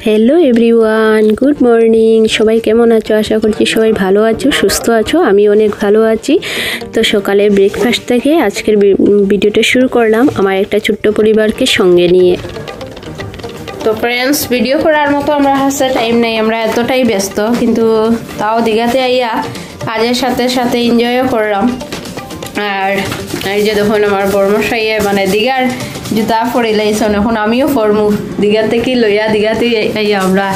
Hello everyone, good morning. সবাই কেমন আছো? আশা করছি সবাই ভালো আছো, সুস্থ আছো। আমি অনেক ভালো আছি। তো সকালে ব্রেকফাস্ট থেকে আজকের ভিডিওটা শুরু করলাম আমার একটা ছোট্ট পরিবারকে সঙ্গে নিয়ে। তো ফ্রেন্ডস, ভিডিও করার মতো আমরা হাতে টাইম নেই, আমরা এতটাই ব্যস্ত, কিন্তু তাও দীঘাতে আইয়া কাজের সাথে সাথে এনজয়ও করলাম। আর এই যে দেখুন আমার বর্মশাইয়ে মানে দীঘার জুতা পরিলাইছেন, এখন আমিও পরমু। দীঘা থেকে লইয়া দীঘাতে আমরা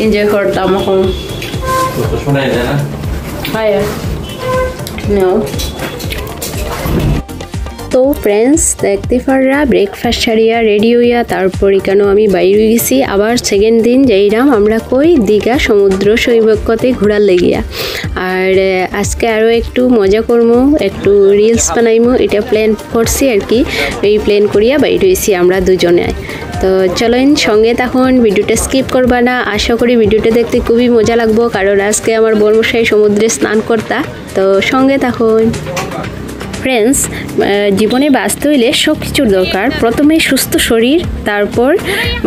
এনজয় করতাম। এখন তো ফ্রেন্ডস, দেখতে পাররা ব্রেকফাস্ট ছাড়িয়া রেডি হইয়া তারপর কেন আমি বাইরে গেছি। আবার সেকেন্ড দিন যাইরাম আমরা কই দীঘা সমুদ্র সৈকতে ঘোরার লেগিয়া। আর আজকে আরও একটু মজা করবো, একটু রিলস বানাইমো, এটা প্ল্যান করছি আর কি। এই প্ল্যান করিয়া বাইরে হয়েছি আমরা দুজনে। তো চলেন সঙ্গে তখন, ভিডিওটা স্কিপ করবা না। আশা করি ভিডিওটা দেখতে খুবই মজা লাগবো, কারণ আজকে আমার বর্মশাই সমুদ্রে স্নান করতা। তো সঙ্গে তখন ফ্রেন্ডস, জীবনে বাঁচতে হইলে সব কিছুর দরকার। প্রথমে সুস্থ শরীর, তারপর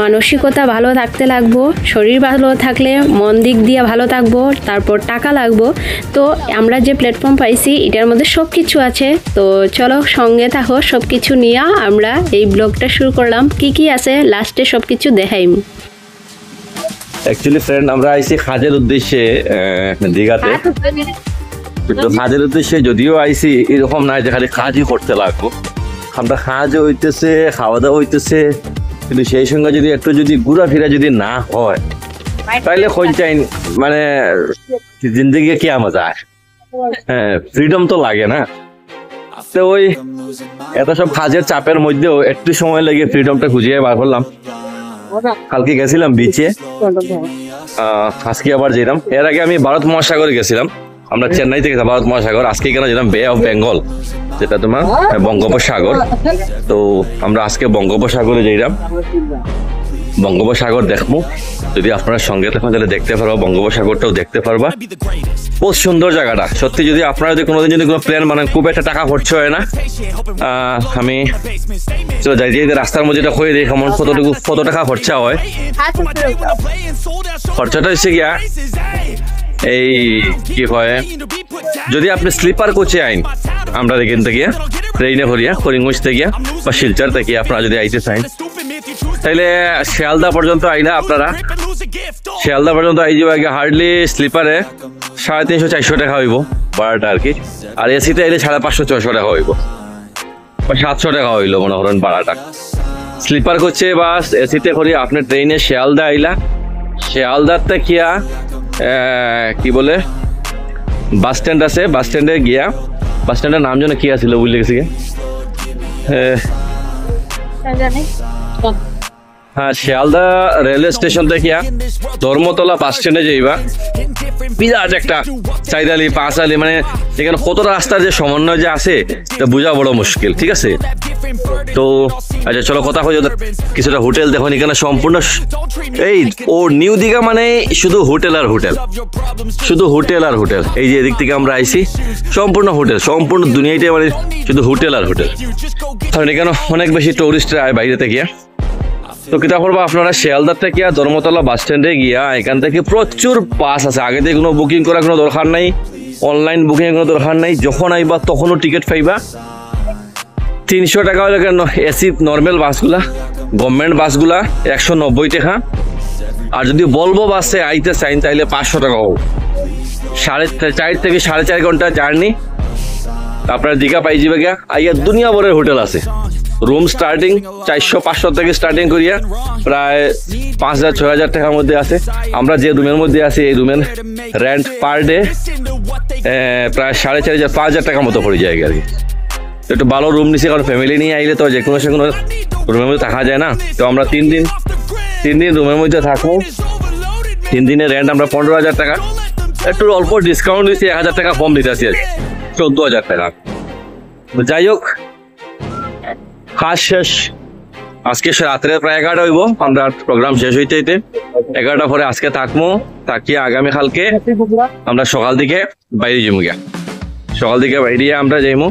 মানসিকতা ভালো থাকতে লাগবো। শরীর ভালো থাকলে মন দিক দিয়ে ভালো থাকবো, তারপর টাকা লাগবো। তো আমরা যে প্ল্যাটফর্ম পাইছি এটার মধ্যে সব কিছু আছে। তো চলো সঙ্গে থাকো, সব কিছু নিয়ে আমরা এই ব্লগটা শুরু করলাম। কি কি আছে লাস্টে সব কিছু দেখাইম। অ্যাকচুয়ালি ফ্রেন্ড, আমরা আইছি কাজের উদ্দেশ্যে দীঘাতে। তো কাজের উদ্দেশ্যে যদিও আইসি, এরকম নাই যে খালি কাজই করতে লাগবো। আমরা কাজও হইতেছে, খাওয়া দাওয়া হইতেছে, কিন্তু সেই সঙ্গে যদি একটু যদি ঘোরাফেরা যদি না হয়, তাইলে কোনটাই মানে জিন্দগি কি মজা হয়। হ্যাঁ, ফ্রিডম তো লাগে না। তো ওই এত সব কাজের চাপের মধ্যেও একটু সময় লেগে ফ্রিডমটা খুঁজিয়ে বার করলাম। কালকে গেছিলাম বিচে, আজকে আবার যেলাম। এর আগে আমি ভারত মহাসাগরে গেছিলাম। আমরা চেন্নাই থেকে ভারত মহাসাগর, আজকে কেন যেলাম বে অফ বেঙ্গল, যেটা তোমার বঙ্গোপসাগর। তো আমরা আজকে বঙ্গোপসাগরে যাইলাম, বঙ্গোপসাগর দেখবো। যদি আপনার সঙ্গে তখন তাহলে দেখতে পারবো, বঙ্গোপসাগরটাও দেখতে পারবা। বহুত সুন্দর জায়গাটা সত্যি। যদি আপনারা যদি কোনোদিন যদি কোনো প্ল্যান বানান, খুব একটা টাকা খরচ হয় না। আমি চলো যাই দিয়ে রাস্তার মধ্যে এটা হয়ে দিই কেমন কত টাকা খরচা হয়। খরচাটা হচ্ছে গিয়া এই কি হয়, যদি আপনি স্লিপার কোচে আইন, আমরা এখান থেকে ট্রেনে ভরিয়া করিমগঞ্জ থেকে বা শিলচর থেকে আপনারা যদি আইতে চান, তাইলে শিয়ালদা পর্যন্ত আইলা আপনারা। শিয়ালদা পর্যন্ত আই যাবে আগে হার্ডলি স্লিপারে 350-400 টাকা হইব ভাড়াটা আর কি। আর এসিতে আইলে 550-600 টাকা হইব, বা 700 টাকা হইলো মনে করেন ভাড়াটা। স্লিপার করছে বা এসিতে করি আপনি ট্রেনে শিয়ালদা আইলা, শিয়ালদার থেকে কি বলে বাস স্ট্যান্ড আছে, বাস স্ট্যান্ডে গিয়া, বাস স্ট্যান্ডের নাম যেন কি আছিল বুঝলে গেছি। হ্যাঁ, শিয়ালদা রেলওয়ে স্টেশন থেকে ধর্মতলা বাস স্ট্যান্ডে যাইবা। বিরাট একটা 4 আলি 5 আলি, মানে এখানে কত রাস্তার যে সমন্বয় যে আছে তা বোঝা বড় মুশকিল। ঠিক আছে, তো আচ্ছা চলো কথা হয়ে যাবে। কিছুটা হোটেল দেখুন এখানে সম্পূর্ণ এই ও নিউ দীঘা মানে শুধু হোটেল আর হোটেল, শুধু হোটেল আর হোটেল। এই যে এদিক থেকে আমরা আইছি, সম্পূর্ণ হোটেল, সম্পূর্ণ দুনিয়াটাই মানে শুধু হোটেল আর হোটেল। কারণ এখানে অনেক বেশি টুরিস্টরা আয় বাইরে থেকে। তো কিতা করবো আপনারা, শিয়ালদার থেকে ধর্মতলা বাস স্ট্যান্ডে গিয়া এখান থেকে প্রচুর বাস আছে। আগে থেকে কোনো বুকিং করার কোনো দরকার নাই, অনলাইন বুকিং কোনো দরকার নাই। যখন আইবা তখনও টিকিট পাইবা। 300 টাকা হলে কেন এসি নর্মাল বাসগুলা, গভর্নমেন্ট বাসগুলা 190 টাকা। আর যদি বলবো বাসে আইতে চাইন তাইলে 500 টাকা হোক। 4.5 থেকে 4.5 ঘন্টা জার্নি আপনার দীঘা পাই যাবে গিয়া। আইয়া দুনিয়া ভরের হোটেল আছে। রুম স্টার্টিং 400-500 থেকে স্টার্টিং করিয়া প্রায় 5,000-6,000 টাকার মধ্যে আছে। আমরা যে রুমের মধ্যে আছি এই রুমের রেন্ট পার ডে প্রায় 4,500-5,000 টাকার মতো পড়ে যায় আর কি। একটু ভালো রুম নিছি, কারণ ফ্যামিলি নিয়ে আইলে তো যে কোনো সে কোনো রুমের মধ্যে থাকা যায় না। তো আমরা 3 দিন রুমের মধ্যে থাকবো। 3 দিনের রেন্ট আমরা 15,000 টাকা। একটু অল্প ডিসকাউন্ট দিচ্ছি, 1,000 টাকা কম দিতে আসি, 14,000 টাকা। যাই হোক, কাজ শেষ। আজকে রাত্রে প্রায় 11টা হইব, আমরা প্রোগ্রাম শেষ হইতে 11টা পরে আজকে থাকবো। তাকিয়ে আগামীকালকে আমরা সকাল দিকে বাইরে যাবো গিয়া। সকাল দিকে বাইরে আমরা যাইমু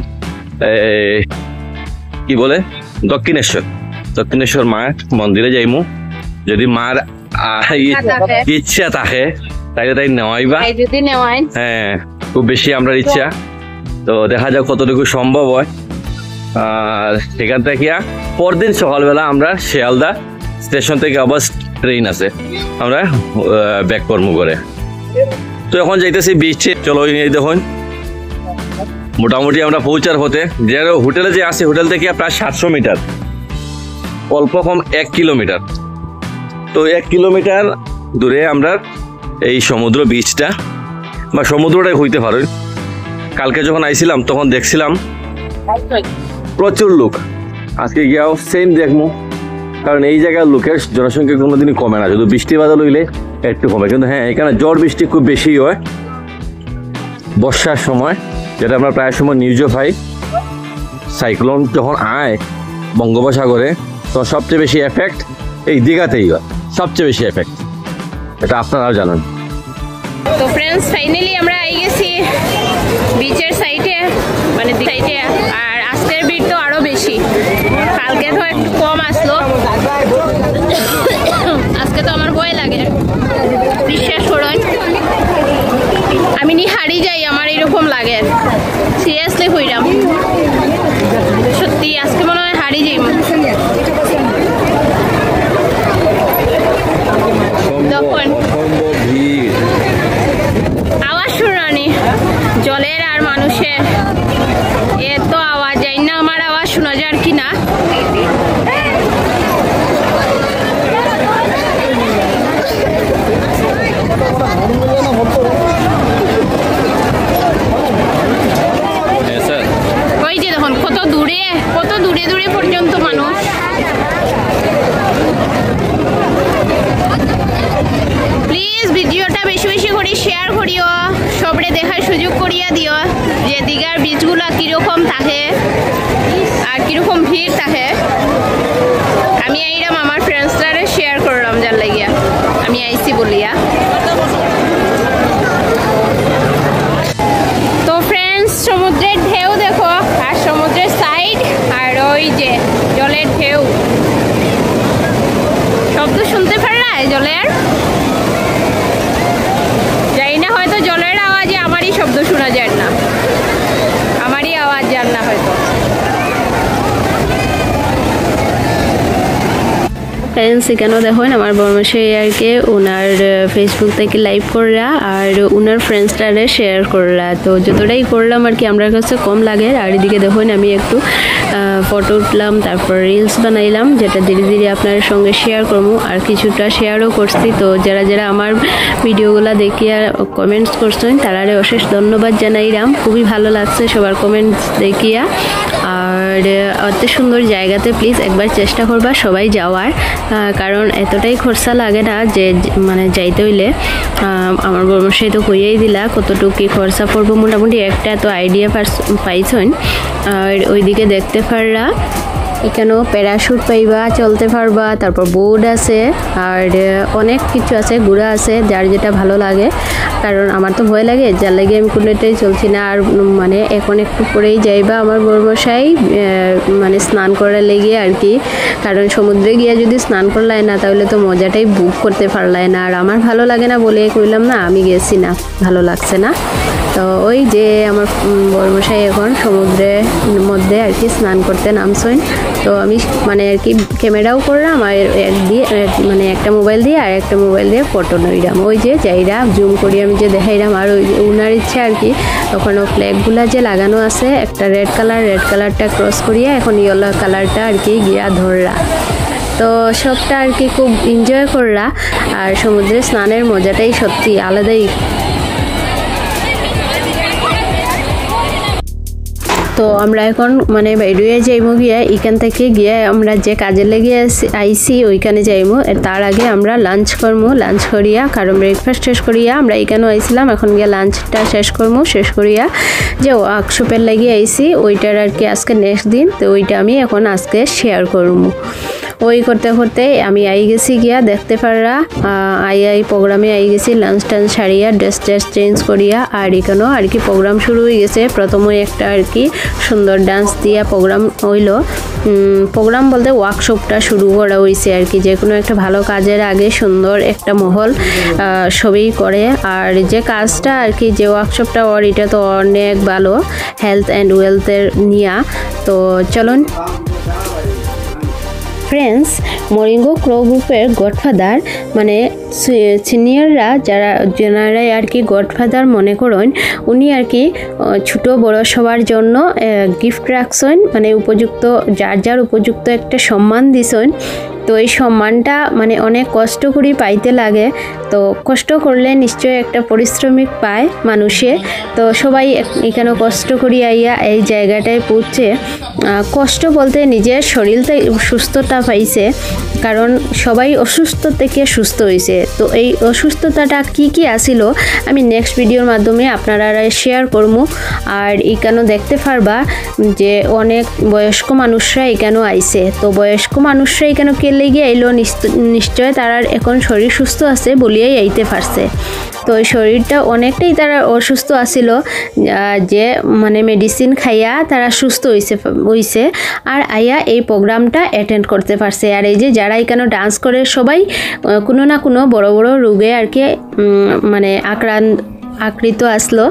কি বলে দক্ষিণেশ্বর মায়ের মন্দিরে যাইমু। যদি মার ইচ্ছা থাকে তাইলে তাই নেওয়াইবা। হ্যাঁ, খুব বেশি আমরা ইচ্ছা, তো দেখা যাক কতটুকু সম্ভব হয়। আর সেখান থেকে পরদিন সকালবেলা আমরা শিয়ালদা স্টেশন থেকে আবার ট্রেন আছে, আমরা ব্যাক কর্ম করে। তো এখন যাইতেছি বিচে। চলো এই দেখুন, মোটামুটি আমরা পৌঁছার হতে যে হোটেলে যে আছে, হোটেল থেকে প্রায় 700 মিটার, অল্প কম 1 কিলোমিটার। তো 1 কিলোমিটার দূরে আমরা এই সমুদ্র বিচটা বা সমুদ্রটাই হইতে পারে। কালকে যখন আইছিলাম তখন দেখছিলাম প্রচুর লোক, আজকে গিয়াও সেম দেখবো, কারণ এই জায়গার লোকের জনসংখ্যা কোনোদিনই কমে না, শুধু বৃষ্টি বাদল হইলে একটু কমে। কিন্তু হ্যাঁ, এখানে ঝড় বৃষ্টি খুব বেশি হয় বর্ষার সময়, যেটা আমরা প্রায় সময় নিউজও পাই। সাইক্লোন যখন আয় বঙ্গোপসাগরে, তো সবচেয়ে বেশি এফেক্ট এই দীঘাতেই হয়, সবচেয়ে বেশি এফেক্ট, এটা আপনারাও জানেন। তো ফ্রেন্ডস, ফাইনালি আমরা আই গেছি বিচের সাইডে, মানে সাইডে। আর আজকের ভিড় তো আরো বেশি, কালকে তো একটু কম আসলো, আজকে তো আমার ভয় লাগে, বিশ্বাস করুন। আমি নি হারিয়ে যাই, আমার এরকম লাগে, সিরিয়াসলি হইলাম সত্যি, আজকে মনে হয় হারিয়ে যাই। আওয়াজ শুনানি জলের আর মানুষের, এত আওয়াজ, যাই না আমার আওয়াজ শোনা যায় কি না। ওই যে দেখুন কত দূরে দূরে পর্যন্ত মানুষ। প্লিজ ভিডিওটা বেশি বেশি করে শেয়ার করিও, সবরে দেখার সুযোগ করিয়া দিও যে দীঘার বিচগুলা কিরকম থাকে আর কিরকম ভিড় থাকে। আমি এইরকম আমার ফ্রেন্ডসরা শেয়ার করলাম, যার লাগিয়া আমি আইসি বলিয়া। তো ফ্রেন্ডস, সমুদ্রের ঢেউ দেখো, আর সমুদ্রের সাইড, আর ওই যে জলের ঢেউ, শব্দ শুনতে পারলা জলের? যাই না, হয়তো জলের আওয়াজে আমারই শব্দ শোনা যায় না, আমারই আওয়াজ যান না হয়তো। ফ্রেন্ডস, এখানেও দেখুন আমার বর্মশাই আর কি ওনার ফেসবুক থেকে লাইভ করলা আর ওনার ফ্রেন্ডসটারে শেয়ার করলা। তো যতটাই করলাম আর কি আমার কাছে কম লাগে। আর এদিকে দেখুন আমি একটু ফটো উঠলাম, তারপর রিলস বানাইলাম, যেটা ধীরে ধীরে আপনার সঙ্গে শেয়ার করবো, আর কিছুটা শেয়ারও করছি। তো যারা যারা আমার ভিডিওগুলো দেখিয়া কমেন্টস করছেন তারারে অশেষ ধন্যবাদ জানাইলাম, খুবই ভালো লাগছে সবার কমেন্টস দেখিয়া। আর অত সুন্দর জায়গাতে প্লিজ একবার চেষ্টা করবা সবাই যাওয়ার, কারণ এতটাই খরচা লাগে না যে মানে যাইতে হইলে। আমার বর্মশাই তো কইয়াই দিলা কতটুকু কি খরচা পড়বো, মোটামুটি একটা তো আইডিয়া পাইছেন। আর ওইদিকে দেখতে পারলা এখানেও প্যারাশুট পাইবা, চলতে পারবা, তারপর বোর্ড আছে আর অনেক কিছু আছে, ঘোড়া আছে, যার যেটা ভালো লাগে। কারণ আমার তো ভয় লাগে, যার লাগে আমি কোনোটাই চলছি না। আর মানে এখন একটু পরেই যাইবা আমার বর্মশাই মানে স্নান করার লেগে আর কি, কারণ সমুদ্রে গিয়ে যদি স্নান করলাই না তাহলে তো মজাটাই বুক করতে পারলাই না। আর আমার ভালো লাগে না বলে কইলাম না, আমি গেছি না, ভালো লাগছে না। তো ওই যে আমার বর্মশাই এখন সমুদ্রের মধ্যে আর কি স্নান করতে নামছেন। তো আমি মানে আর কি ক্যামেরাও করলাম, আর মানে একটা মোবাইল দিয়ে আর একটা মোবাইল দিয়ে ফটো নইলাম। ওই যে যাইরা জুম করি আমি যে দেখাইলাম। আর ওই উনার ইচ্ছা আর কি, তখন ও ফ্ল্যাগগুলা যে লাগানো আছে, একটা রেড কালারটা ক্রস করিয়া এখন ইয়েলো কালারটা আর কি গিয়া ধরলা। তো সবটা আর কি খুব এনজয় করলা। আর সমুদ্রে স্নানের মজাটাই সত্যি আলাদাই। তো আমরা এখন মানে বাইরে যাইমু, গিয়া এখান থেকে গিয়ে আমরা যে কাজে লেগে আইসি ওইখানে যাইমু। তার আগে আমরা লাঞ্চ করবো, লাঞ্চ করিয়া কারণ ব্রেকফাস্ট শেষ করিয়া আমরা এখানেও আইছিলাম, এখন গিয়া লাঞ্চটা শেষ করবো। শেষ করিয়া যে ওয়ার্কশপের লাগিয়ে আইসি ওইটার আর কি আজকে নেক্সট দিন, তো ওইটা আমি এখন আজকে শেয়ার করবো। ওই করতে করতে আমি আই গেছি গিয়া দেখতে পাররা আই প্রোগ্রামে আই গেছি লাঞ্চ টাঞ্চ সারিয়া ড্রেস চেঞ্জ করিয়া আর এখানেও আর কি প্রোগ্রাম শুরু হয়ে গেছে। প্রথমে একটা আর কি সুন্দর ডান্স দিয়া প্রোগ্রাম হইল। প্রোগ্রাম বলতে ওয়ার্কশপটা শুরু করা হয়েছে আর কি। যে কোনো একটা ভালো কাজের আগে সুন্দর একটা মহল সবই করে। আর যে কাজটা আর কি যে ওয়ার্কশপটা ওর এটা তো অনেক ভালো হেলথ অ্যান্ড ওয়েলথের নিয়া। তো চলুন ফ্রেন্ডস, মরিঙ্গো ক্রো গ্রুপের গডফাদার মানে সিনিয়ররা যারাই আর কি গডফাদার মনে করেন, উনি আর কি ছোটো বড় সবার জন্য গিফট রাখছেন, মানে উপযুক্ত যার উপযুক্ত একটা সম্মান দিছেন। তো এই সম্মানটা মানে অনেক কষ্ট করে পাইতে লাগে। তো কষ্ট করলে নিশ্চয়ই একটা পরিশ্রমিক পায় মানুষে। তো সবাই এখানে কষ্ট করি আইয়া এই জায়গাটায় পৌঁছে। কষ্ট বলতে নিজের শরীরটা সুস্থতা পাইছে, কারণ সবাই অসুস্থ থেকে সুস্থ হয়েছে। তো এই অসুস্থতাটা কি আসিল আমি নেক্সট ভিডিওর মাধ্যমে আপনারা শেয়ার করবো। আর এখানে দেখতে পারবা যে অনেক বয়স্ক মানুষরা এখানে আইছে। তো বয়স্ক মানুষরা এখানে লেগে আইলো নিশ্চয় তারা এখন শরীর সুস্থ আছে বলিয়াই আইতে পারছে। তো ওই শরীরটা অনেকটাই তারা অসুস্থ আছিল, যে মানে মেডিসিন খাইয়া তারা সুস্থ হইছে আর আইয়া এই প্রোগ্রামটা অ্যাটেন্ড করতে পারছে। আর এই যে যারা এখানে ডান্স করে সবাই কোনো না কোনো বড় বড় রোগে আর কি মানে আকৃত আসলো।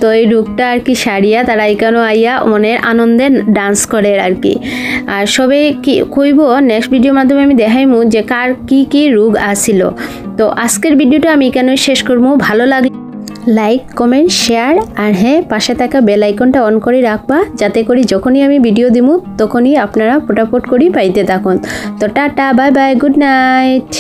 তো এই রোগটা আর কি সারিয়া তারা এখানে আইয়া মনের আনন্দে ডান্স করে আর কি। আর সবাই কি কইব নেক্সট ভিডিওর মাধ্যমে আমি দেখাইমু যে কার কি রোগ আসিল। তো আজকের ভিডিওটা আমি এখানে শেষ করবো। ভালো লাগে লাইক কমেন্ট শেয়ার আর হ্যাঁ পাশে থাকা বেল আইকনটা অন করে রাখবা, যাতে করে যখনই আমি ভিডিও দিব তখনই আপনারা ফটাফট করে পাইতে থাকুন। তো tata, bye bye, good night.